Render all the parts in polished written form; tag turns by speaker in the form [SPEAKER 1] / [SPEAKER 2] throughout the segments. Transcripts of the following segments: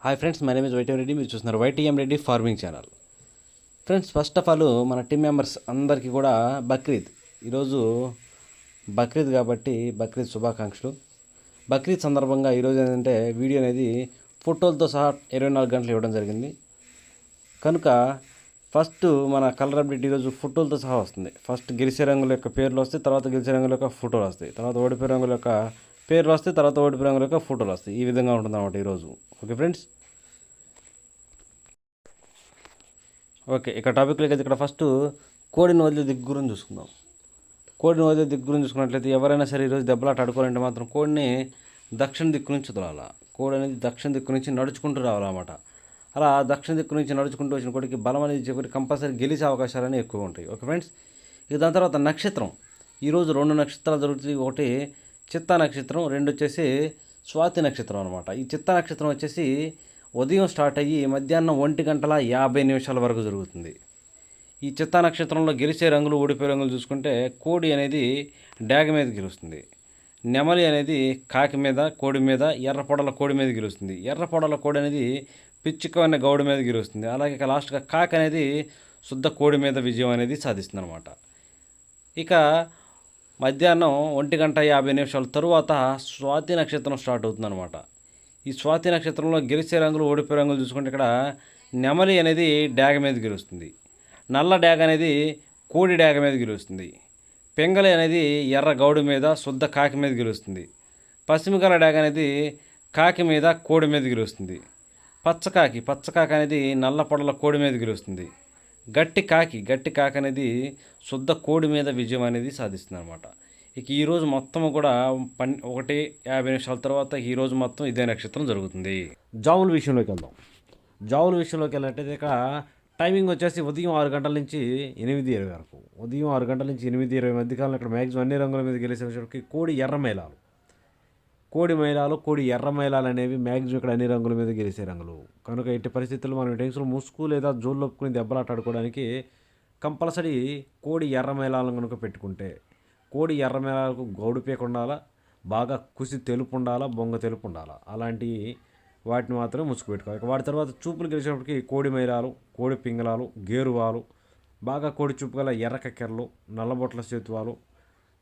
[SPEAKER 1] Hi friends, my name is YTM Reddy. మీరు చూస్తున్నారు YTM Reddy farming channel. Friends, first of all మన team members అందరికీ కూడా బక్రీద్. ఈరోజు బక్రీద్ కాబట్టి బక్రీద్ శుభాకాంక్షలు. బక్రీద్ సందర్భంగా ఈరోజు ఏంటంటే వీడియో అనేది ఫోటోలతో సహా 24 గంటలు ఇవ్వడం జరిగింది. కనుక ఫస్ట్ మన కలర్ అప్డేట్ ఈరోజు ఫోటోలతో సహా వస్తుంది. ఫస్ట్ గెలిచే రంగుల యొక్క పేర్లు వస్తాయి, తర్వాత గెలిచే రంగుల యొక్క ఫోటోలు వస్తాయి, తర్వాత ఓడిపోయే రంగుల యొక్క పేర్లు వస్తాయి, తర్వాత ఓడిపోయే రంగుల యొక్క ఫోటోలు వస్తాయి. ఈ విధంగా ఉంటుంది అన్నమాట ఈరోజు. ఓకే ఫ్రెండ్స్, ఓకే ఇక టాపిక్లోకి అయితే ఇక్కడ ఫస్ట్ కోడిని వదిలే దిగ్గు గురించి చూసుకుందాం. కోడిని వదిలే దిగ్గు గురించి చూసుకున్నట్లయితే ఎవరైనా సరే ఈరోజు దెబ్బలాట ఆడుకోవాలంటే మాత్రం కోడిని దక్షిణ దిక్కు నుంచి వదలాలి. కోడి అనేది దక్షిణ దిక్కు నుంచి నడుచుకుంటూ రావాలన్నమాట. అలా దక్షిణ దిక్కు నుంచి నడుచుకుంటూ వచ్చిన కోడికి బలం అనేది చెప్పి కంపల్సరీ గెలిచే అవకాశాలు అనేవి ఎక్కువ ఉంటాయి. ఓకే ఫ్రెండ్స్, ఇక దాని తర్వాత నక్షత్రం. ఈరోజు 2 నక్షత్రాలు జరుగుతుంది. ఒకటి చిత్తా నక్షత్రం, 2 వచ్చేసి స్వాతి నక్షత్రం అనమాట. ఈ చిత్తా నక్షత్రం వచ్చేసి ఉదయం స్టార్ట్ అయ్యి మధ్యాహ్నం 1:50 వరకు జరుగుతుంది. ఈ చిత్తా నక్షత్రంలో గెలిచే రంగులు ఓడిపోయే రంగులు చూసుకుంటే కోడి అనేది డాగ మీద గెలుస్తుంది, నెమలి అనేది కాకి మీద కోడి మీద, ఎర్రపొడల కోడి మీద గెలుస్తుంది, ఎర్రపొడల కోడి అనేది పిచ్చుక అనే గౌడి మీద గెలుస్తుంది. అలాగే ఇక లాస్ట్గా కాకి అనేది శుద్ధ కోడి మీద విజయం అనేది సాధిస్తుంది అనమాట. ఇక మధ్యాహ్నం 1:50 తరువాత స్వాతి నక్షత్రం స్టార్ట్ అవుతుందన్నమాట. ఈ స్వాతి నక్షత్రంలో గెలిచే రంగులు ఓడిపోయే రంగులు చూసుకుంటే ఇక్కడ నెమలి అనేది డాగ మీద గెలుస్తుంది, నల్ల డాగ అనేది కోడి డాగ మీద గెలుస్తుంది, పెంగలి అనేది ఎర్ర గౌడి మీద శుద్ధ కాకి మీద గెలుస్తుంది, పశ్చిమగల డాగ అనేది కాకి మీద కోడి మీద గెలుస్తుంది, పచ్చకాకి అనేది నల్ల పొడల కోడి మీద గెలుస్తుంది, గట్టి కాకి అనేది శుద్ధ కోడి మీద విజయం అనేది సాధిస్తుంది అనమాట. ఇక ఈరోజు మొత్తం కూడా 1:50 తర్వాత ఈరోజు మొత్తం ఇదే నక్షత్రం జరుగుతుంది. జాముల విషయంలోకి వెళ్దాం. జాముల విషయంలోకి వెళ్ళినట్టయితే ఇక్కడ టైమింగ్ వచ్చేసి ఉదయం 6 గంటల నుంచి 8:20 వరకు. ఉదయం 6 గంటల నుంచి 8:20 మధ్యకాలంలో ఇక్కడ మ్యాక్సిమం అన్ని రంగుల మీద గెలిచేసరికి కోడి ఎర్ర మైలాలు, కోడి ఎర్ర మైలాలు అనేవి మ్యాక్సిమం ఇక్కడ అన్ని రంగుల మీద గెలిచే రంగులు. కనుక ఎట్టి పరిస్థితుల్లో మనం టెన్స్లో ముసుగు లేదా జోళ్ళు ఒప్పుకుని దెబ్బలాట ఆడుకోవడానికి కంపల్సరీ కోడి ఎర్ర మైలాలను కనుక పెట్టుకుంటే, కోడి ఎర్ర మేళాలకు గౌడు పీక ఉండాలా, బాగా కుసి తెలుపు ఉండాలా, బొంగ తెలుపు ఉండాలా, అలాంటి వాటిని మాత్రమే ముసుగు పెట్టుకోవాలి. వాటి తర్వాత చూపులు గెలిచినప్పటికీ కోడి మైలాలు, కోడి పింగళాలు, గేరువాలు, బాగా కోడి చూపు గల ఎర్ర కక్కెరలు, నల్లబొట్ల సేతువాలు,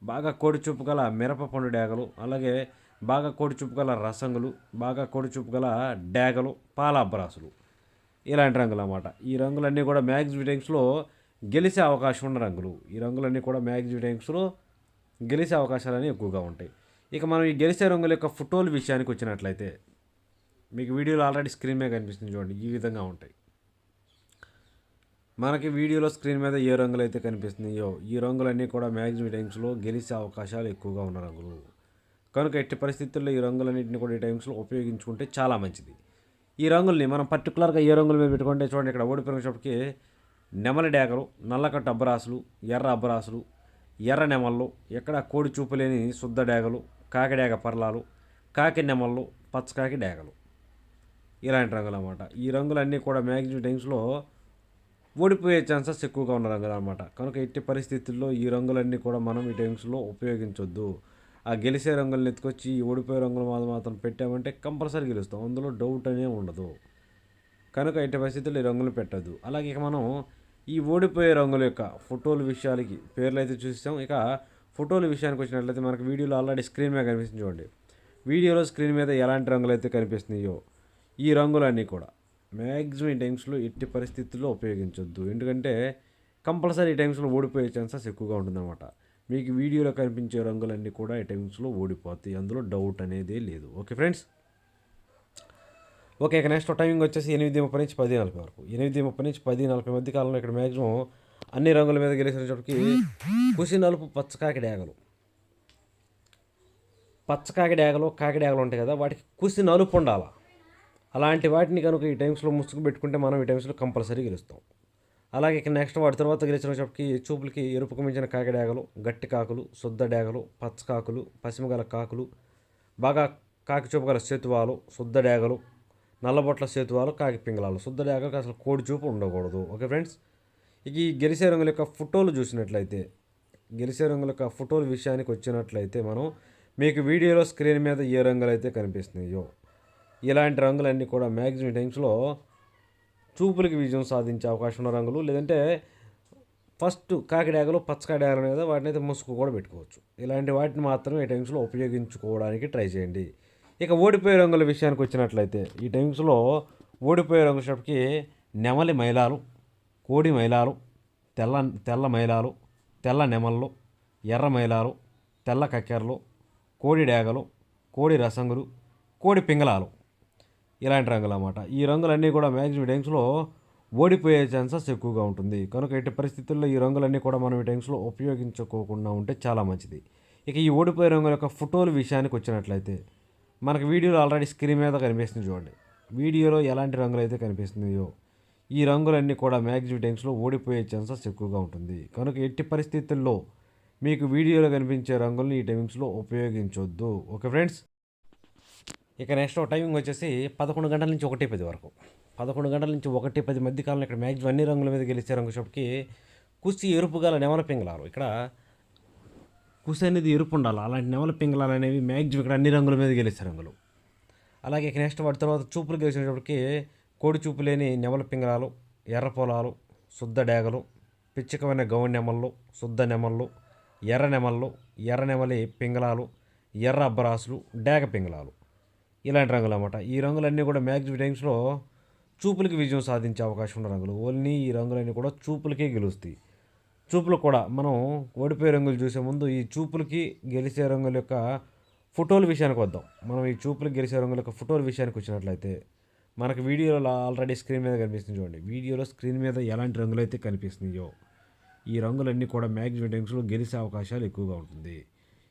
[SPEAKER 1] బాగా కోడి చూపు గల మిరప పండు డాగలు, అలాగే బాగా కోడి చూపు గల రసంగులు, బాగా కోడి చూపు గల డాగలు, పాల అబ్బరాసులు, ఇలాంటి రంగులు అన్నమాట. ఈ రంగులన్నీ కూడా మ్యాక్సిమం టైమ్స్లో గెలిచే అవకాశం ఉన్న రంగులు. ఈ రంగులన్నీ కూడా మ్యాక్సిమం టైమ్స్లో గెలిచే అవకాశాలని ఎక్కువగా ఉంటాయి. ఇక మనం ఈ గెలిచే రంగుల యొక్క ఫోటోల విషయానికి వచ్చినట్లయితే మీకు వీడియోలో ఆల్రెడీ స్క్రీన్ మీద కనిపిస్తుంది చూడండి, ఈ విధంగా ఉంటాయి. మనకి వీడియోలో స్క్రీన్ మీద ఏ రంగులు అయితే కనిపిస్తున్నాయో ఈ రంగులన్నీ కూడా మ్యాక్సిమం టైమ్స్లో గెలిచే అవకాశాలు ఎక్కువగా ఉన్న రంగులు. కనుక ఎట్టి పరిస్థితుల్లో ఈ రంగులన్నింటినీ కూడా ఈ టైమ్స్లో ఉపయోగించుకుంటే చాలా మంచిది. ఈ రంగుల్ని మనం పర్టికులర్గా ఏ రంగుల మీద పెట్టుకుంటే చూడండి, ఇక్కడ ఓడిపోయినప్పటికీ నెమలి డాగలు, నల్లకట్టు అబ్బరాసులు, ఎర్ర అబ్బరాసులు, ఎర్ర నెమళ్ళు, ఎక్కడ కోడి చూపు లేని శుద్ధ డాగలు, కాకి డాగ పర్లాలు, కాకి నెమళ్ళు, పచ్చకాకి డాగలు, ఇలాంటి రంగులు అన్నమాట. ఈ రంగులన్నీ కూడా మ్యాక్సిమం టైమ్స్లో ఓడిపోయే ఛాన్సెస్ ఎక్కువగా ఉన్న రంగులు అనమాట. కనుక ఎట్టి పరిస్థితుల్లో ఈ రంగులన్నీ కూడా మనం ఈ టైమ్స్లో ఉపయోగించొద్దు. ఆ గెలిచే రంగులను ఎత్తుకొచ్చి ఈ ఓడిపోయే రంగులు మాత్రం పెట్టామంటే కంపల్సరీ గెలుస్తాం, అందులో డౌట్ అనే ఉండదు. కనుక ఎట్టి పరిస్థితుల్లో ఈ రంగులు పెట్టద్దు. అలాగే ఇక మనం ఈ ఓడిపోయే రంగుల యొక్క ఫోటోల విషయాలకి పేర్లు అయితే చూసాం. ఇక ఫోటోల విషయానికి వచ్చినట్లయితే మనకు వీడియోలో ఆల్రెడీ స్క్రీన్ మీద కనిపిస్తుంది చూడండి. వీడియోలో స్క్రీన్ మీద ఎలాంటి రంగులు అయితే కనిపిస్తున్నాయో ఈ రంగులన్నీ కూడా మ్యాక్సిమం టైమ్స్లో ఎట్టి పరిస్థితుల్లో ఉపయోగించొద్దు. ఎందుకంటే కంపల్సరీ ఈ టైమ్స్లో ఓడిపోయే ఛాన్సెస్ ఎక్కువగా ఉంటుందన్నమాట. మీకు వీడియోలో కనిపించే రంగులన్నీ కూడా ఈ టైమ్స్లో ఓడిపోతాయి, అందులో డౌట్ అనేది లేదు. ఓకే ఫ్రెండ్స్, ఓకే ఇక నెక్స్ట్ టైమింగ్ వచ్చేసి 8:30 నుంచి 10:40 వరకు. 8:30 నుంచి 10:40 మధ్య కాలంలో ఇక్కడ మ్యాక్సిమం అన్ని రంగుల మీద గెలిచినప్పటికీ కుసి నలుపు పచ్చకాకి డాగలు, కాకి డాగలు ఉంటాయి కదా, వాటికి కుసి నలుపు ఉండాలి. అలాంటి వాటిని కనుక ఈ టైమ్స్లో ముసుగు పెట్టుకుంటే మనం ఈ టైమ్స్లో కంపల్సరీ గెలుస్తాం. అలాగే ఇక నెక్స్ట్ వాటి తర్వాత గెలిచినప్పటికీ చూపులకి ఎరుపుకు మించిన కాకి డాగలు, గట్టి కాకులు, శుద్ధ డాగలు, పచ్చకాకులు, పసిమగల కాకులు, బాగా కాకి చూపు గల సేతువాలు, శుద్ధ డాగలు, నల్లబొట్ల సేతువాలు, కాకి పింగళాలు, శుద్ధ డాగలకు అసలు కోడి చూపు ఉండకూడదు. ఓకే ఫ్రెండ్స్, ఇక ఈ గెలిచే రంగుల యొక్క ఫోటోలు చూసినట్లయితే, గెలిచే రంగుల యొక్క ఫోటోల విషయానికి వచ్చినట్లయితే మనం మీకు వీడియోలో స్క్రీన్ మీద ఏ రంగులు అయితే కనిపిస్తున్నాయో
[SPEAKER 2] ఇలాంటి రంగులన్నీ కూడా మ్యాక్సిమం టైమ్స్లో చూపులకి విజయం సాధించే అవకాశం ఉన్న రంగులు. లేదంటే ఫస్ట్ కాకిడాగలు, పచ్చకాకిడాగలు మీద వాటిని అయితే ముసుగు కూడా పెట్టుకోవచ్చు. ఇలాంటి వాటిని మాత్రం ఈ టైమ్స్లో ఉపయోగించుకోవడానికి ట్రై చేయండి. ఇక ఓడిపోయే రంగుల విషయానికి వచ్చినట్లయితే ఈ టైమ్స్లో ఓడిపోయే రంగుల షాప్కి నెమలి మైలాలు, కోడి మైలాలు, తెల్ల తెల్ల మైలాలు, తెల్ల నెమళ్ళు, ఎర్ర మైలాలు, తెల్ల కక్కెరలు, కోడి డేగలు, కోడి రసంగులు, కోడి పింగళాలు ఇలాంటి రంగులు అన్నమాట. ఈ రంగులన్నీ కూడా మ్యాక్సిమం టైమ్స్లో ఓడిపోయే ఛాన్సెస్ ఎక్కువగా ఉంటుంది. కనుక ఎట్టి పరిస్థితుల్లో ఈ రంగులన్నీ కూడా మనం ఈ టైమ్స్లో ఉపయోగించుకోకుండా ఉంటే చాలా మంచిది. ఇక ఈ ఓడిపోయే రంగుల యొక్క ఫోటోల విషయానికి వచ్చినట్లయితే మనకు వీడియోలో ఆల్రెడీ స్క్రీన్ మీద కనిపిస్తుంది చూడండి. వీడియోలో ఎలాంటి రంగులు అయితే కనిపిస్తున్నాయో ఈ రంగులన్నీ కూడా మ్యాక్సిమం టైమ్స్లో ఓడిపోయే ఛాన్సెస్ ఎక్కువగా ఉంటుంది. కనుక ఎట్టి పరిస్థితుల్లో మీకు వీడియోలో కనిపించే రంగుల్ని ఈ టైమ్స్లో ఉపయోగించొద్దు. Okay friends. ఇక నెక్స్ట్ టైమింగ్ వచ్చేసి 11 గంటల నుంచి 1:10 వరకు. 11 గంటల నుంచి 1:10 మధ్య కాలంలో ఇక్కడ మ్యాక్సిమం అన్ని రంగుల మీద గెలిచే రంగు షాప్కి కుసి ఎరుపు గల నెమల పింగళాలు. ఇక్కడ కుసి అనేది ఎరుపు ఉండాలి. అలాంటి నెమల పింగళాలు అనేవి మ్యాక్సిమం ఇక్కడ అన్ని రంగుల మీద గెలిచే రంగులు. అలాగే ఇక నెక్స్ట్ వాటి తర్వాత చూపులు గెలిచినప్పటికీ కోడి చూపు లేని నెమల పింగళాలు, ఎర్ర పొలాలు, శుద్ధ డేగలు, పిచ్చికమైన గౌన్ నెమళ్ళు, శుద్ధ నెమళ్ళు, ఎర్ర నెమళ్ళు, ఎర్ర నెమలి పింగళాలు, ఎర్ర అబ్బరాసులు, డేగ పింగళాలు ఇలాంటి రంగులు అన్నమాట. ఈ రంగులన్నీ కూడా మ్యాక్సిమం టైమ్స్లో చూపులకి విజయం సాధించే అవకాశం ఉన్న రంగులు. ఓన్లీ ఈ రంగులన్నీ కూడా చూపులకే గెలుస్తాయి. చూపులు కూడా మనం ఓడిపోయే రంగులు చూసే ముందు ఈ చూపులకి గెలిచే రంగుల యొక్క ఫోటోల విషయానికి వద్దాం. మనం ఈ చూపులకి గెలిచే రంగుల యొక్క ఫోటోల విషయానికి వచ్చినట్లయితే మనకు వీడియోలో ఆల్రెడీ స్క్రీన్ మీద కనిపిస్తుంది చూడండి. వీడియోలో స్క్రీన్ మీద ఎలాంటి రంగులు అయితే కనిపిస్తున్నాయో ఈ రంగులన్నీ కూడా మ్యాక్సిమం టైమ్స్లో గెలిచే అవకాశాలు ఎక్కువగా ఉంటుంది.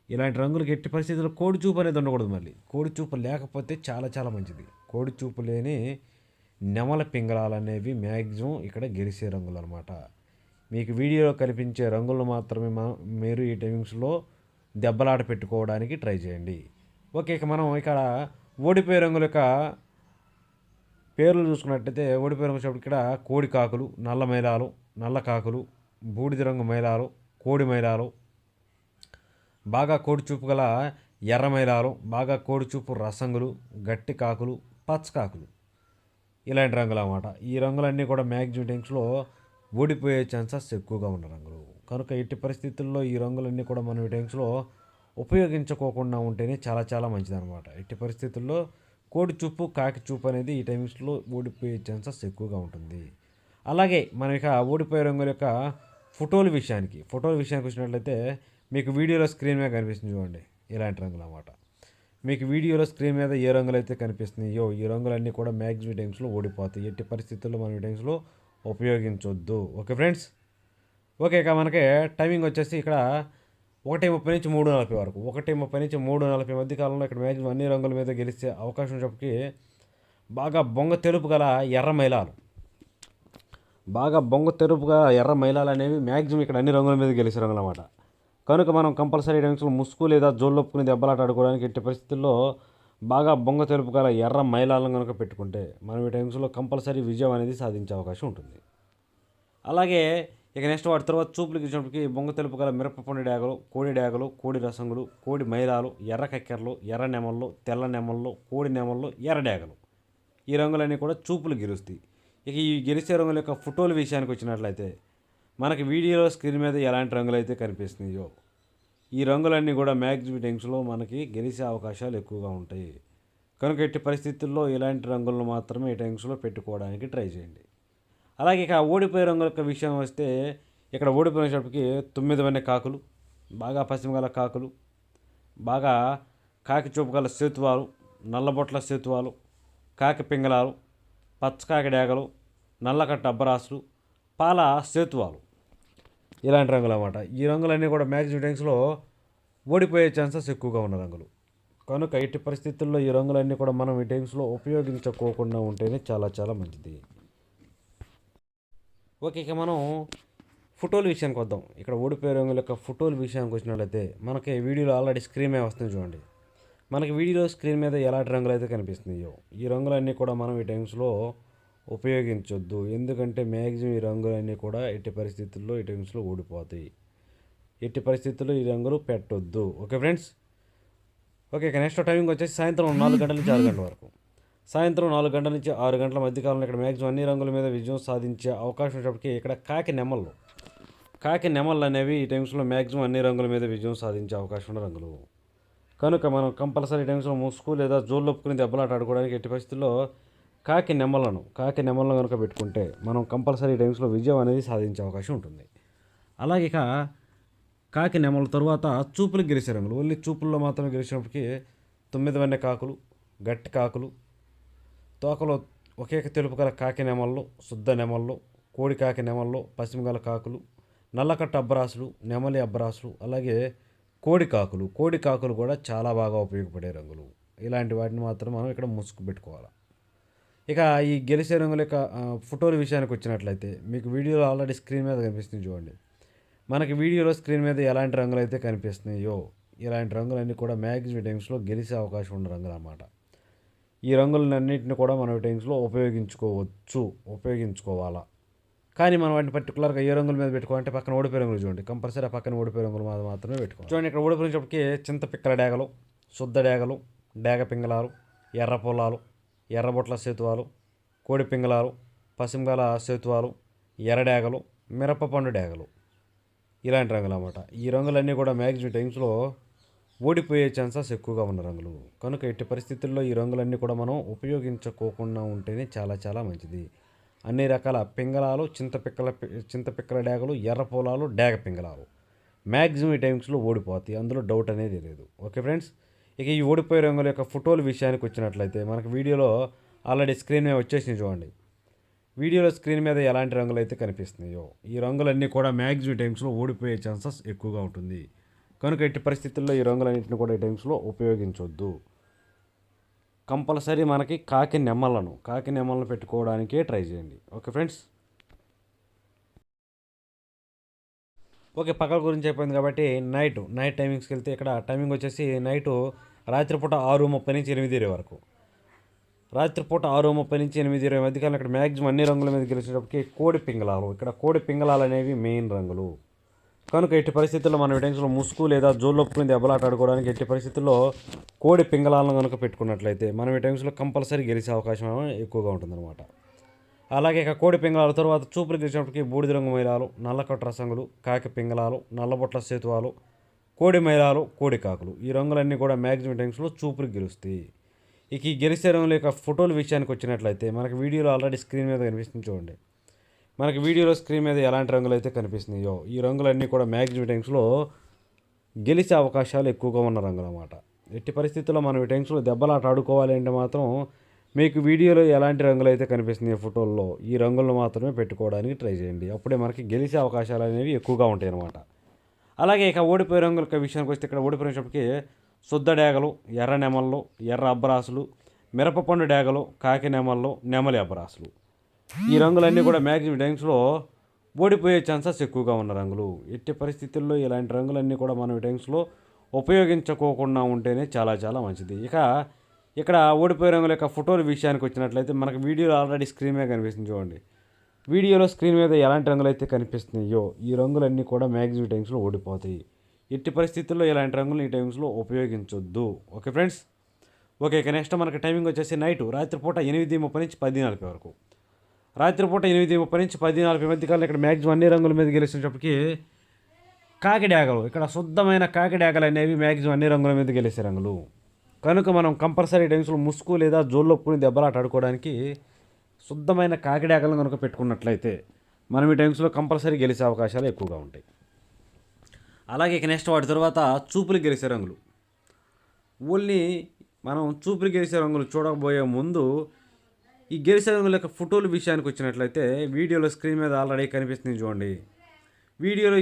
[SPEAKER 2] ఇలాంటి రంగులకు ఎట్టి పరిస్థితుల్లో కోడి చూపు అనేది ఉండకూడదు. మళ్ళీ కోడి చూపు లేకపోతే చాలా చాలా మంచిది. కోడి చూపు లేని నెమల పింగళాలు అనేవి మ్యాక్సిమం ఇక్కడ గెలిచే రంగులు అనమాట. మీకు వీడియోలో కనిపించే రంగులను మాత్రమే మీరు ఈ టైమింగ్స్లో దెబ్బలాట పెట్టుకోవడానికి ట్రై చేయండి. ఓకే. ఇక మనం ఇక్కడ ఓడిపోయే రంగుల యొక్క పేర్లు చూసుకున్నట్టయితే ఓడిపోయే రంగు ఇక్కడ కోడి కాకులు, నల్ల మైలాలు, నల్ల కాకులు, బూడిద రంగు మైలాలు, కోడి మైలాలు, బాగా కోడి చూపు గల ఎర్ర మైలాలు, బాగా కోడి చూపు రసంగులు, గట్టి కాకులు, పచ్చ కాకులు ఇలాంటి రంగులు అన్నమాట. ఈ రంగులన్నీ కూడా మ్యాక్సిమం టైమ్స్లో ఓడిపోయే ఛాన్సెస్ ఎక్కువగా ఉన్న రంగులు. కనుక ఎట్టి పరిస్థితుల్లో ఈ రంగులన్నీ కూడా మనం ఈ టైమ్స్లో ఉపయోగించుకోకుండా ఉంటేనే చాలా చాలా మంచిదన్నమాట. ఎట్టి పరిస్థితుల్లో కోడి చూపు, కాకి చూపు అనేది ఈ టైమ్స్లో ఓడిపోయే ఛాన్సెస్ ఎక్కువగా ఉంటుంది. అలాగే మనం ఇక ఓడిపోయే రంగుల యొక్క ఫోటోల విషయానికి వచ్చినట్లయితే మీకు వీడియోలో స్క్రీన్ మీద కనిపిస్తుంది చూడండి. ఇలాంటి రంగులు అన్నమాట. మీకు వీడియోలో స్క్రీన్ మీద ఏ రంగులు అయితే కనిపిస్తున్నాయో ఈ రంగులన్నీ కూడా మ్యాక్సిమం టైమ్స్లో ఓడిపోతాయి. ఎట్టి పరిస్థితుల్లో మనం ఈ టైమ్స్లో ఉపయోగించొద్దు. Okay friends. ఓకే. ఇక మనకి టైమింగ్ వచ్చేసి ఇక్కడ 1:30 నుంచి 3:40 వరకు. 1:30 నుంచి 3:40 మధ్య కాలంలో ఇక్కడ మ్యాక్సిమం అన్ని రంగుల మీద గెలిచే అవకాశం చెప్పి బాగా బొంగ తెలుపు గల ఎర్ర మైలాలు, ఎర్ర మైలాలు అనేవి మ్యాక్సిమం ఇక్కడ అన్ని రంగుల మీద గెలిచే రంగులు అన్నమాట. కనుక మనం కంపల్సరీ టైమ్స్లో ముసుగు లేదా జోళ్ళొప్పుకుని దెబ్బలాట ఆడుకోవడానికి ఎట్టి పరిస్థితుల్లో బాగా బొంగ తెలుపు గల ఎర్ర మైలాలను కనుక పెట్టుకుంటే మనం ఈ టైమ్స్లో కంపల్సరీ విజయం అనేది సాధించే అవకాశం ఉంటుంది. అలాగే ఇక నెక్స్ట్ వాటి తర్వాత చూపులకు ఇచ్చినప్పటికీ బొంగ తెలుపు గల మిరపపొండి డేగలు, కోడి డేగలు, కోడి రసంగులు, కోడి మైలాలు, ఎర్ర కక్కెరలు, ఎర్ర నెమళ్ళు, తెల్ల నెమళ్ళు, కోడి నెమళ్ళు, ఎర్ర డేగలు ఈ రంగులన్నీ కూడా చూపులు గెలుస్తాయి. ఇక ఈ గెలిచే రంగుల యొక్క ఫోటోల విషయానికి వచ్చినట్లయితే మనకి వీడియోలో స్క్రీన్ మీద ఎలాంటి రంగులు అయితే కనిపిస్తున్నాయో ఈ రంగులన్నీ కూడా మ్యాక్సిమం టైమ్స్లో మనకి గెలిచే అవకాశాలు ఎక్కువగా ఉంటాయి. కనుక ఎట్టి పరిస్థితుల్లో ఇలాంటి రంగులను మాత్రమే ఈ టైమ్స్లో పెట్టుకోవడానికి ట్రై చేయండి. అలాగే ఇక ఓడిపోయే రంగుల యొక్క విషయం వస్తే ఇక్కడ ఓడిపోయినప్పటికీ 9 వన్నె కాకులు, బాగా పశ్చిమ గల కాకులు, బాగా కాకి చూపు గల సేతువాలు, నల్లబొట్ల సేతువాలు, కాకి పింగళాలు, పచ్చకాకి డేగలు, నల్లకట్ట అబ్బరాసులు, పాల సేతువాలు ఇలాంటి రంగులు అన్నమాట. ఈ రంగులన్నీ కూడా మ్యాక్సిమం టైమ్స్లో ఓడిపోయే ఛాన్సెస్ ఎక్కువగా ఉన్న రంగులు. కనుక ఎట్టి పరిస్థితుల్లో ఈ రంగులన్నీ కూడా మనం ఈ టైమ్స్లో ఉపయోగించుకోకుండా ఉంటేనే చాలా చాలా మంచిది. ఓకే. ఇక మనం ఫోటోల విషయానికి వద్దాం. ఇక్కడ ఓడిపోయే రంగుల యొక్క ఫోటోల విషయానికి వచ్చినట్లయితే మనకి వీడియోలో ఆల్రెడీ స్క్రీన్ మీద వస్తుంది చూడండి. మనకి వీడియోలో స్క్రీన్ మీద ఎలాంటి రంగులు అయితే కనిపిస్తున్నాయో ఈ రంగులన్నీ కూడా మనం ఈ టైమ్స్లో ఉపయోగించొద్దు. ఎందుకంటే మ్యాక్సిమం ఈ రంగులన్నీ కూడా ఎట్టి పరిస్థితుల్లో ఈ టైమ్స్లో ఓడిపోతాయి. ఎట్టి పరిస్థితుల్లో ఈ రంగులు పెట్టొద్దు. Okay friends. ఓకే. ఇక నెక్స్ట్ టైమింగ్ వచ్చేసి సాయంత్రం 4 గంటల నుంచి 6 గంటల వరకు. సాయంత్రం 4 గంటల నుంచి 6 గంటల మధ్యకాలంలో ఇక్కడ మ్యాక్సిమం అన్ని రంగుల మీద విజయం సాధించే అవకాశం ఉన్నప్పటికీ ఇక్కడ కాకి నెమళ్ళు అనేవి ఈ టైమ్స్లో మ్యాక్సిమం అన్ని రంగుల మీద విజయం సాధించే అవకాశం ఉన్న రంగులు. కనుక మనం కంపల్సరీ టైమ్స్లో ముసుగు లేదా జోళ్ళొప్పుకుని దెబ్బలాట ఆడుకోవడానికి ఎట్టి పరిస్థితుల్లో కాకి నెమళ్ళను కనుక పెట్టుకుంటే మనం కంపల్సరీ టైమ్స్లో విజయం అనేది సాధించే అవకాశం ఉంటుంది. అలాగే ఇక కాకి నెమల తర్వాత చూపులకు గెలిచే రంగులు, ఓన్లీ చూపుల్లో మాత్రమే గెలిచినప్పటికీ 9 వన్నె కాకులు, గట్టి కాకులు, తోకలో ఒకే తెలుపు గల కాకి నెమళ్ళు, శుద్ధ నెమళ్ళు, కోడి కాకి నెమళ్ళు, పశ్చిమగల కాకులు, నల్లకట్ట అబ్బరాసులు, నెమలి అబ్బరాసులు, అలాగే కోడి కాకులు కూడా చాలా బాగా ఉపయోగపడే రంగులు. ఇలాంటి వాటిని మాత్రం మనం ఇక్కడ ముసుగు పెట్టుకోవాలి. ఇక ఈ గెలిచే రంగుల యొక్క ఫోటోల విషయానికి వచ్చినట్లయితే మీకు వీడియోలో ఆల్రెడీ స్క్రీన్ మీద కనిపిస్తుంది చూడండి. మనకి వీడియోలో స్క్రీన్ మీద ఎలాంటి రంగులు అయితే కనిపిస్తున్నాయో ఇలాంటి రంగులన్నీ కూడా మ్యాక్సిమం టైమ్స్లో గెలిచే అవకాశం ఉన్న రంగులు అన్నమాట. ఈ రంగులన్నింటిని కూడా మనం టైమ్స్లో ఉపయోగించుకోవాలా. కానీ మనం వాటిని పర్టికులర్గా ఏ రంగుల మీద పెట్టుకోవాలంటే పక్కన ఓడిపోయే రంగులు చూడండి. కంపల్సరీ ఆ పక్కన ఓడిపోయే రంగులు మాత్రమే పెట్టుకోవాలి. చూడండి ఇక్కడ ఓడిపోయినప్పటికీ చింత పిక్కల డేగలు, శుద్ధ డేగలు, డేగ పింగళాలు, ఎర్ర పొలాలు, ఎర్రబొట్ల సేతువాలు, కోడి పింగళాలు, పశ్చిమగల సేతువాలు, ఎర్రడేగలు, మిరపపండు డేగలు, ఇలాంటి రంగులు అన్నమాట. ఈ రంగులన్నీ కూడా మ్యాక్సిమం టైమ్స్లో ఓడిపోయే ఛాన్సెస్ ఎక్కువగా ఉన్న రంగులు. కనుక ఎట్టి పరిస్థితుల్లో ఈ రంగులన్నీ కూడా మనం ఉపయోగించుకోకుండా ఉంటేనే చాలా చాలా మంచిది. అన్ని రకాల పింగళాలు, చింతపిక్కల డేగలు, ఎర్ర పొలాలు, డేగ పింగళాలు మ్యాక్సిమం ఈ టైమ్స్లో ఓడిపోతాయి, అందులో డౌట్ అనేది లేదు. ఓకే ఫ్రెండ్స్, ఇక ఈ ఓడిపోయే రంగుల యొక్క ఫోటోల విషయానికి వచ్చినట్లయితే మనకు వీడియోలో ఆల్రెడీ స్క్రీన్ మీద వచ్చేసింది చూడండి. వీడియోలో స్క్రీన్ మీద ఎలాంటి రంగులు అయితే కనిపిస్తున్నాయో ఈ రంగులన్నీ కూడా మ్యాక్సిమం టైమ్స్లో ఓడిపోయే ఛాన్సెస్ ఎక్కువగా ఉంటుంది. కనుక ఎట్టి పరిస్థితుల్లో ఈ రంగులన్నింటిని కూడా ఈ టైమ్స్లో ఉపయోగించవద్దు. కంపల్సరీ మనకి కాకి నెమ్మలను పెట్టుకోవడానికే ట్రై చేయండి. ఓకే ఫ్రెండ్స్, ఓకే పగల గురించి అయిపోయింది కాబట్టి నైట్ టైమింగ్స్కి వెళ్తే ఇక్కడ టైమింగ్ వచ్చేసి రాత్రిపూట 6:30 నుంచి 8 వరకు. రాత్రిపూట 6:30 నుంచి 8 మధ్యకాలం ఇక్కడ మ్యాక్సిమం అన్ని రంగుల మీద గెలిచేటప్పటికి కోడి పింగళాలు. ఇక్కడ కోడి పింగళాలు అనేవి మెయిన్ రంగులు. కనుక ఎట్టి పరిస్థితుల్లో మనం ఈ టైమ్స్లో ముసుగు లేదా జోళ్ళొప్పుకుని దెబ్బలాట ఆడుకోవడానికి ఎట్టి పరిస్థితుల్లో కోడి పింగళాలను కనుక పెట్టుకున్నట్లయితే మనం ఈ టైమ్స్లో కంపల్సరీ గెలిచే అవకాశం ఎక్కువగా ఉంటుందన్నమాట. అలాగే ఇక కోడి పింగళాల తర్వాత చూపులు గెలిచినప్పటికీ బూడిద రంగు మైలాలు, నల్లకట్ట రసంగులు, కాకి పింగళాలు, నల్లబొట్ల సేతువాలు, కోడి మైలాలు, కోడి కాకులు ఈ రంగులన్నీ కూడా మ్యాక్సిమం టైమ్స్లో చూపులు గెలుస్తాయి. ఇక ఈ గెలిచే రంగుల యొక్క ఫోటోల విషయానికి వచ్చినట్లయితే మనకి వీడియోలో ఆల్రెడీ స్క్రీన్ మీద కనిపిస్తుంది చూడండి. మనకి వీడియోలో స్క్రీన్ మీద ఎలాంటి రంగులు అయితే కనిపిస్తున్నాయో ఈ రంగులన్నీ కూడా మ్యాక్సిమం టైమ్స్లో గెలిచే అవకాశాలు ఎక్కువగా ఉన్న రంగులు అన్నమాట. ఎట్టి పరిస్థితుల్లో మనం ఈ టైమ్స్లో దెబ్బలాట ఆడుకోవాలి అంటే మాత్రం మీకు వీడియోలో ఎలాంటి రంగులు అయితే కనిపిస్తున్నాయి ఫోటోల్లో ఈ రంగులను మాత్రమే పెట్టుకోవడానికి ట్రై చేయండి. అప్పుడే మనకి గెలిచే అవకాశాలు అనేవి ఎక్కువగా ఉంటాయి అన్నమాట. అలాగే ఇక ఓడిపోయే రంగుల విషయానికి వస్తే ఇక్కడ ఓడిపోయినప్పటికీ శుద్ధ డేగలు, ఎర్ర నెమళ్ళు, ఎర్ర అబ్బరాసులు, మిరపపండు డేగలు, కాకి నెమళ్ళు, నెమలి అబ్బరాసులు ఈ రంగులన్నీ కూడా మ్యాక్సిమం టైమ్స్లో ఓడిపోయే ఛాన్సెస్ ఎక్కువగా ఉన్న రంగులు. ఎట్టి పరిస్థితుల్లో ఇలాంటి రంగులన్నీ కూడా మనం ఈ టైమ్స్లో ఉపయోగించుకోకుండా ఉంటేనే చాలా చాలా మంచిది. ఇక్కడ ఓడిపోయే రంగుల యొక్క ఫోటోల విషయానికి వచ్చినట్లయితే మనకు వీడియోలో ఆల్రెడీ స్క్రీన్ మీద కనిపిస్తుంది చూడండి. వీడియోలో స్క్రీన్ మీద ఎలాంటి రంగులు అయితే కనిపిస్తున్నాయో ఈ రంగులన్నీ కూడా మ్యాక్సిమం టైమ్స్లో ఓడిపోతాయి. ఎట్టి పరిస్థితుల్లో ఇలాంటి రంగులు ఈ టైమ్స్లో ఉపయోగించొద్దు. ఓకే ఫ్రెండ్స్, ఓకే ఇక నెక్స్ట్ మనకి టైమింగ్ వచ్చేసి రాత్రిపూట 8:30 నుంచి 10:40 వరకు. రాత్రిపూట 8:30 నుంచి 10:40 మధ్య కాలం ఇక్కడ మ్యాక్సిమం అన్ని రంగుల మీద గెలిచేటప్పటికి కాకి డేగలు, ఇక్కడ శుద్ధమైన కాకి డేగలు అనేవి మ్యాక్సిమం అన్ని రంగుల మీద గెలిచే రంగులు. కనుక మనం కంపల్సరీ టైమ్స్లో ముసుగు లేదా జోళ్ళొప్పుకుని దెబ్బలాట ఆడుకోవడానికి శుద్ధమైన కాకి డేగలను కనుక పెట్టుకున్నట్లయితే మనం ఈ టైమ్స్లో కంపల్సరీ గెలిచే అవకాశాలు ఎక్కువగా ఉంటాయి. అలాగే ఇక నెక్స్ట్ వాటి తర్వాత చూపులు గెలిచే రంగులు. ఓన్లీ మనం చూపులు గెలిచే రంగులు చూడకపోయే ముందు ఈ గెలిచే రంగుల యొక్క ఫోటోల విషయానికి వచ్చినట్లయితే వీడియోలో స్క్రీన్ మీద ఆల్రెడీ కనిపిస్తుంది చూడండి. వీడియోలో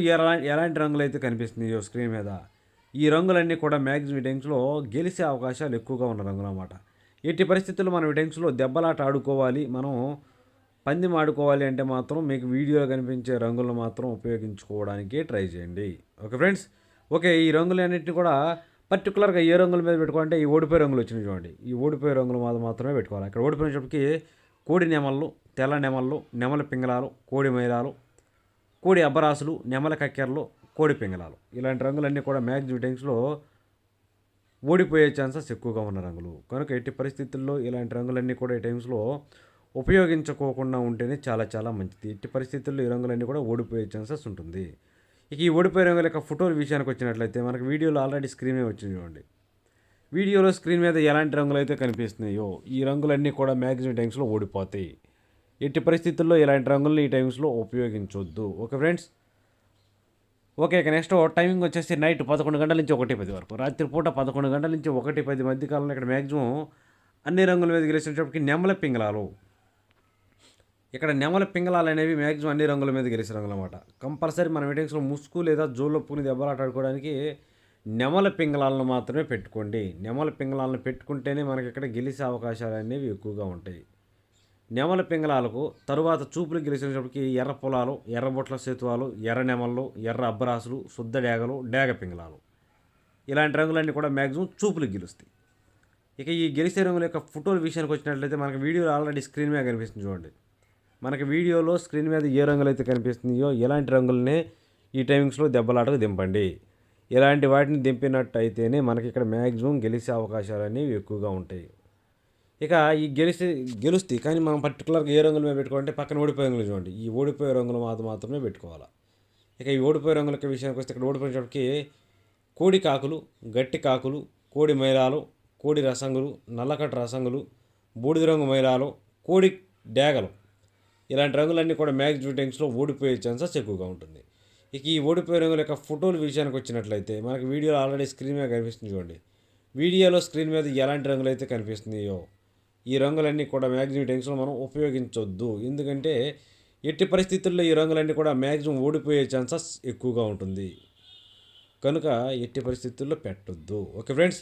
[SPEAKER 2] ఎలాంటి రంగులు అయితే కనిపిస్తున్నాయో స్క్రీన్ మీద ఈ రంగులన్నీ కూడా మ్యాక్సిమం టైమ్స్లో గెలిచే అవకాశాలు ఎక్కువగా ఉన్న రంగులు అన్నమాట. ఎట్టి పరిస్థితుల్లో మనం ఈ టైమ్స్లో దెబ్బలాట ఆడుకోవాలి, మనం పందెం ఆడుకోవాలి అంటే మాత్రం మీకు వీడియోలో కనిపించే రంగులను మాత్రం ఉపయోగించుకోవడానికి ట్రై చేయండి. ఓకే ఫ్రెండ్స్, ఓకే ఈ రంగులన్నింటినీ కూడా పర్టికులర్గా ఏ రంగుల మీద పెట్టుకోవాలంటే ఈ ఓడిపోయే రంగులు వచ్చినాయి చూడండి. ఈ ఓడిపోయే రంగులు మాత్రమే పెట్టుకోవాలి. ఇక్కడ ఓడిపోయినప్పటికీ కోడి నెమళ్ళు, తెల్ల నెమళ్ళు, నెమల పింగళాలు, కోడి మైలాలు, కోడి అబ్బరాసులు, నెమల కక్కెరలు, కోడి పింగళాలు ఇలాంటి రంగులన్నీ కూడా మ్యాక్సిమం టైమ్స్లో ఓడిపోయే ఛాన్సెస్ ఎక్కువగా ఉన్న రంగులు. కనుక ఎట్టి పరిస్థితుల్లో ఇలాంటి రంగులన్నీ కూడా ఈ టైమ్స్‌లో ఉపయోగించుకోకుండా ఉంటేనే చాలా చాలా మంచిది. ఎట్టి పరిస్థితుల్లో ఈ రంగులన్నీ కూడా ఓడిపోయే ఛాన్సెస్ ఉంటుంది. ఇక ఈ ఓడిపోయే రంగుల యొక్క ఫోటోల విషయానికి వచ్చినట్లయితే మనకు వీడియోలో ఆల్రెడీ స్క్రీన్ మీద వచ్చింది చూడండి. వీడియోలో స్క్రీన్ మీద ఎలాంటి రంగులు అయితే కనిపిస్తున్నాయో ఈ రంగులన్నీ కూడా మ్యాక్సిమం టైమ్స్‌లో ఓడిపోతాయి. ఎట్టి పరిస్థితుల్లో ఇలాంటి రంగుల్ని ఈ టైమ్స్‌లో ఉపయోగించొద్దు. Okay friends. ఓకే. ఇక నెక్స్ట్ టైమింగ్ వచ్చేసి నైట్ 11 గంటల నుంచి 1:10 వరకు. రాత్రిపూట 11 గంటల నుంచి 1:10 మధ్య కాలంలో ఇక్కడ మ్యాక్సిమం అన్ని రంగుల మీద గెలిచేటప్పటికి నెమలి పింగళాలు. ఇక్కడ నెమలి పింగళాలు అనేవి మ్యాక్సిమం అన్ని రంగుల మీద గెలిచే రంగులు అన్నమాట. కంపల్సరీ మన మీటింగ్స్లో ముసుగు లేదా జోళ్ళొప్పుకుని దెబ్బలాట ఆడుకోవడానికి నెమలి పింగళాలను మాత్రమే పెట్టుకోండి. నెమలి పింగళాలను పెట్టుకుంటేనే మనకి ఇక్కడ గెలిచే అవకాశాలు అనేవి ఎక్కువగా ఉంటాయి. నెమలి పింగళాలకు తరువాత చూపులు గెలిచినప్పటికీ ఎర్ర పొలాలు, ఎర్రబొట్ల సేతువాలు, ఎర్ర నెమళ్ళు, ఎర్ర అబ్బరాసులు, శుద్ధ డేగలు, డేగ పింగళాలు ఇలాంటి రంగులన్నీ కూడా మ్యాక్సిమం చూపులకు గెలుస్తాయి. ఇక ఈ గెలిచే రంగుల యొక్క ఫోటోల విషయానికి వచ్చినట్లయితే మనకి వీడియోలో ఆల్రెడీ స్క్రీన్ మీద కనిపిస్తుంది చూడండి. మనకి వీడియోలో స్క్రీన్ మీద ఏ రంగులు అయితే కనిపిస్తున్నాయో ఇలాంటి రంగులనే ఈ టైమింగ్స్లో దెబ్బలాటకు దింపండి. ఇలాంటి వాటిని దింపినట్టయితేనే మనకి ఇక్కడ మ్యాక్సిమం గెలిచే అవకాశాలు అనేవి ఎక్కువగా ఉంటాయి. ఇక ఈ గెలుస్తాయి కానీ మనం పర్టికులర్గా ఏ రంగుల మీద పెట్టుకోవాలంటే పక్కన ఓడిపోయే రంగులు చూడండి. ఈ ఓడిపోయే రంగులు మాత్రమే పెట్టుకోవాలి. ఇక ఈ ఓడిపోయే రంగుల విషయానికి వస్తే ఇక్కడ ఓడిపోయేటప్పటికి కోడి కాకులు, గట్టి కాకులు, కోడి మైలాలు, కోడి రసంగులు, నల్లకట్ట రసంగులు, బూడిద రంగు మైలాలు, కోడి డేగలు ఇలాంటి రంగులన్నీ కూడా మ్యాక్సిమం టైమ్స్లో ఓడిపోయే ఛాన్సెస్ ఎక్కువగా ఉంటుంది. ఇక ఈ ఓడిపోయే రంగుల యొక్క ఫోటోల విషయానికి వచ్చినట్లయితే మనకి వీడియోలో ఆల్రెడీ స్క్రీన్ మీద కనిపిస్తుంది చూడండి. వీడియోలో స్క్రీన్ మీద ఎలాంటి రంగులు అయితే కనిపిస్తున్నాయో ఈ రంగులన్నీ కూడా మ్యాక్సిమం టైమ్స్లో మనం ఉపయోగించొద్దు. ఎందుకంటే ఎట్టి పరిస్థితుల్లో ఈ రంగులన్నీ కూడా మ్యాక్సిమం ఓడిపోయే ఛాన్సెస్ ఎక్కువగా ఉంటుంది. కనుక ఎట్టి పరిస్థితుల్లో పెట్టొద్దు. Okay friends.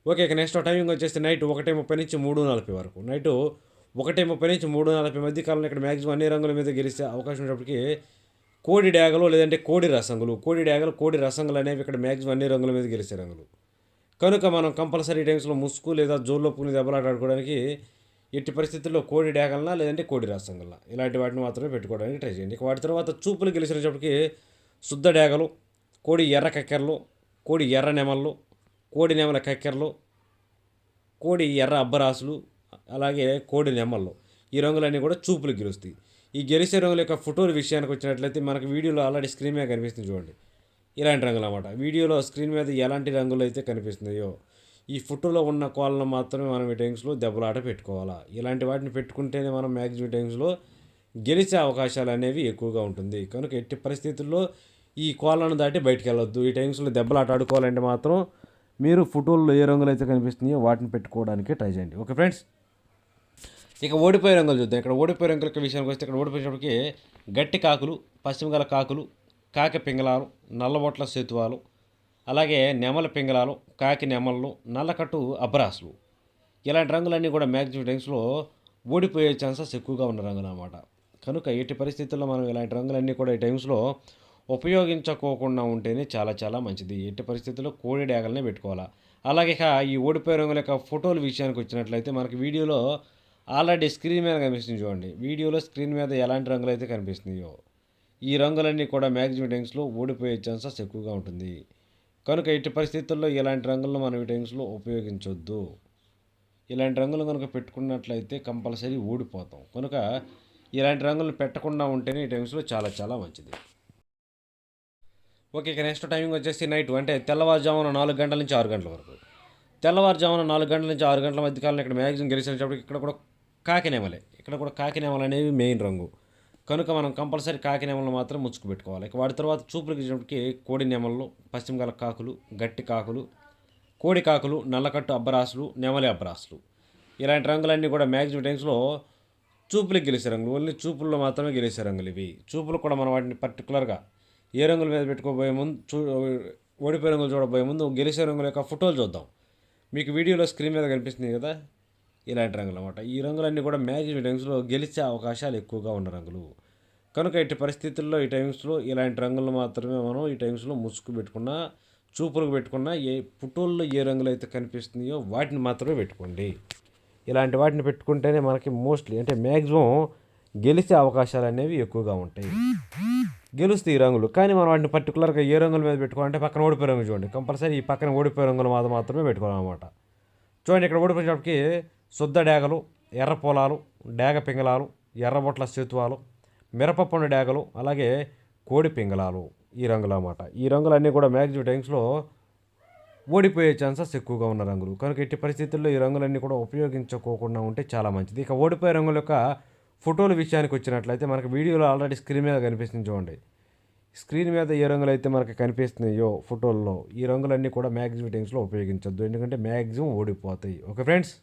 [SPEAKER 2] ఓకే. ఇక నెక్స్ట్ టైమింగ్ వచ్చేసి నైట్ 1:30 నుంచి 3:40 వరకు. నైటు 1:30 నుంచి 3:40 మధ్య కాలంలో ఇక్కడ మ్యాక్సిమం అన్ని రంగుల మీద గెలిచే అవకాశం ఉన్నప్పటికీ కోడి డేగలు లేదంటే కోడి రసంగులు, కోడి డేగలు, కోడి రసంగులు అనేవి ఇక్కడ మ్యాక్సిమం అన్ని రంగుల మీద గెలిచే రంగులు. కనుక మనం కంపల్సరీ టైమ్స్లో ముసుగు లేదా జోళ్ళొప్పుకుని దెబ్బలాట ఆడుకోవడానికి ఎట్టి పరిస్థితుల్లో కోడి డేగలనా లేదంటే కోడి రసంగులనా ఇలాంటి వాటిని మాత్రమే పెట్టుకోవడానికి ట్రై చేయండి. ఇక వాటి తర్వాత చూపులు గెలిచినప్పటికీ శుద్ధ డేగలు, కోడి ఎర్ర కక్కెరలు, కోడి ఎర్ర నెమళ్ళు, కోడి నెమల కక్కెరలు, కోడి ఎర్ర అబ్బరాసులు, అలాగే కోడి నెమళ్ళు ఈ రంగులన్నీ కూడా చూపులు గెలుస్తాయి. ఈ గెలిచే రంగుల యొక్క ఫోటోల విషయానికి వచ్చినట్లయితే మనకు వీడియోలో ఆల్రెడీ స్క్రీన్ మీద కనిపిస్తుంది చూడండి. ఇలాంటి రంగులు అన్నమాట. వీడియోలో స్క్రీన్ మీద ఎలాంటి రంగులు అయితే కనిపిస్తున్నాయో ఈ ఫోటోలో ఉన్న కోళ్ళను మాత్రమే మనం ఈ టైమ్స్లో దెబ్బలాట పెట్టుకోవాలా. ఇలాంటి వాటిని పెట్టుకుంటేనే మనం మ్యాక్సిమం టైమ్స్లో గెలిచే అవకాశాలు అనేవి ఎక్కువగా ఉంటుంది. కనుక ఎట్టి పరిస్థితుల్లో ఈ కోళ్ళను దాటి బయటికి వెళ్ళొద్దు. ఈ టైమ్స్లో దెబ్బలాట ఆడుకోవాలంటే మాత్రం మీరు ఫోటోల్లో ఏ రంగులు అయితే కనిపిస్తున్నాయో వాటిని పెట్టుకోవడానికి ట్రై చేయండి. Okay friends. ఇక ఓడిపోయే రంగులు చూద్దాం. ఇక్కడ ఓడిపోయే రంగుల విషయానికి వస్తే ఇక్కడ ఓడిపోయేటప్పటికి గట్టి కాకులు, పశ్చిమగల కాకులు, కాకి పింగళాలు, నల్లబొట్ల సేతువాలు, అలాగే నెమల పింగళాలు, కాకి నెమళ్ళు, నల్లకట్టు అబ్బరాసులు ఇలాంటి రంగులన్నీ కూడా మ్యాక్సిమం టైమ్స్లో ఓడిపోయే ఛాన్సెస్ ఎక్కువగా ఉన్న రంగులు అన్నమాట. కనుక ఎట్టి పరిస్థితుల్లో మనం ఇలాంటి రంగులన్నీ కూడా ఈ టైమ్స్లో ఉపయోగించుకోకుండా ఉంటేనే చాలా చాలా మంచిది. ఎట్టి పరిస్థితుల్లో కోడి డేగలనే పెట్టుకోవాలా. అలాగే ఈ ఓడిపోయే రంగుల యొక్క ఫోటోల విషయానికి వచ్చినట్లయితే మనకి వీడియోలో ఆల్రెడీ స్క్రీన్ మీద కనిపిస్తుంది చూడండి. వీడియోలో స్క్రీన్ మీద ఎలాంటి రంగులు అయితే కనిపిస్తున్నాయో ఈ రంగులన్నీ కూడా మ్యాక్సిమం టైమ్స్లో ఓడిపోయే ఛాన్సెస్ ఎక్కువగా ఉంటుంది. కనుక ఎట్టి పరిస్థితుల్లో ఇలాంటి రంగులను మనం ఈ టైమ్స్లో ఉపయోగించొద్దు. ఇలాంటి రంగులు కనుక పెట్టుకున్నట్లయితే కంపల్సరీ ఓడిపోతాం. కనుక ఇలాంటి రంగులను పెట్టకుండా ఉంటేనే ఈ టైమ్స్లో చాలా చాలా మంచిది. ఓకే. ఇక నెక్స్ట్ టైమింగ్ వచ్చేసి నైట్ అంటే తెల్లవారుజామున 4 గంటల నుంచి 6 గంటల వరకు. తెల్లవారుజామున 4 గంటల నుంచి 6 గంటల మధ్య కాలంలో ఇక్కడ మ్యాక్సిమం గెలిచినప్పటికి ఇక్కడ కూడా కాకినెమలే. ఇక్కడ కూడా కాకినెమలు అనేవి మెయిన్ రంగు. కనుక మనం కంపల్సరీ కాకినెమలను మాత్రం ముచ్చుకు పెట్టుకోవాలి. ఇక వాటి తర్వాత చూపులకు గెలిచినప్పటికి కోడి నెమళ్ళు, పశ్చిమగల కాకులు, గట్టి కాకులు, కోడి కాకులు, నల్లకట్టు అబ్బరాసులు, నెమలి అబ్బరాసులు ఇలాంటి రంగులన్నీ కూడా మ్యాక్సిమం టైమ్స్లో చూపులకు గెలిచే రంగులు. ఓన్లీ చూపుల్లో మాత్రమే గెలిచే రంగులు ఇవి. చూపులు కూడా మనం వాటిని పర్టికులర్గా ఏ రంగుల మీద పెట్టుకోబోయే ముందు ఓడిపోయే రంగులు చూడబోయే ముందు గెలిచే రంగుల యొక్క ఫోటోలు చూద్దాం. మీకు వీడియోలో స్క్రీన్ మీద కనిపిస్తుంది కదా ఇలాంటి రంగులు అన్నమాట. ఈ రంగులన్నీ కూడా మ్యాక్సిమం టైమ్స్లో గెలిచే అవకాశాలు ఎక్కువగా ఉన్న రంగులు. కనుక ఎట్టి పరిస్థితుల్లో ఈ టైమ్స్లో ఇలాంటి రంగులు మాత్రమే మనం ఈ టైమ్స్లో ముసుగు పెట్టుకున్నా చూపులకు పెట్టుకున్నా ఏ ఫోటోల్లో ఏ రంగులు అయితే కనిపిస్తున్నాయో వాటిని మాత్రమే పెట్టుకోండి. ఇలాంటి వాటిని పెట్టుకుంటేనే మనకి మోస్ట్లీ అంటే మ్యాక్సిమం గెలిచే అవకాశాలు అనేవి ఎక్కువగా ఉంటాయి. గెలుస్తాయి ఈ రంగులు. కానీ మనం వాటిని పర్టికులర్గా ఏ రంగుల మీద పెట్టుకోవాలంటే పక్కన ఓడిపోయే రంగు చూడండి, కంపల్సరీ ఈ పక్కన ఓడిపోయే రంగులు మాత్రమే పెట్టుకోవాలన్నమాట. చూడండి ఇక్కడ ఓడిపోయేటప్పటికి శుద్ధ డేగలు, ఎర్ర పొలాలు, డేగ పింగళాలు, ఎర్రబొట్ల సేతువాలు, మిరపపండు డేగలు, అలాగే కోడి పింగళాలు ఈ రంగులు అన్నమాట. ఈ రంగులన్నీ కూడా మ్యాక్సిమం టైమ్స్లో ఓడిపోయే ఛాన్సెస్ ఎక్కువగా ఉన్న రంగులు. కనుక ఎట్టి పరిస్థితుల్లో ఈ రంగులన్నీ కూడా ఉపయోగించుకోకుండా ఉంటే చాలా మంచిది. ఇక ఓడిపోయే రంగుల యొక్క ఫోటోల విషయానికి వచ్చినట్లయితే మనకు వీడియోలో ఆల్రెడీ స్క్రీన్ మీద కనిపిస్తుంది చూడండి. స్క్రీన్ మీద ఏ రంగులు అయితే మనకు కనిపిస్తున్నాయో ఫోటోల్లో, ఈ రంగులన్నీ కూడా మ్యాక్సిమం టైమ్స్లో ఉపయోగించొద్దు, ఎందుకంటే మ్యాక్సిమం ఓడిపోతాయి. Okay friends.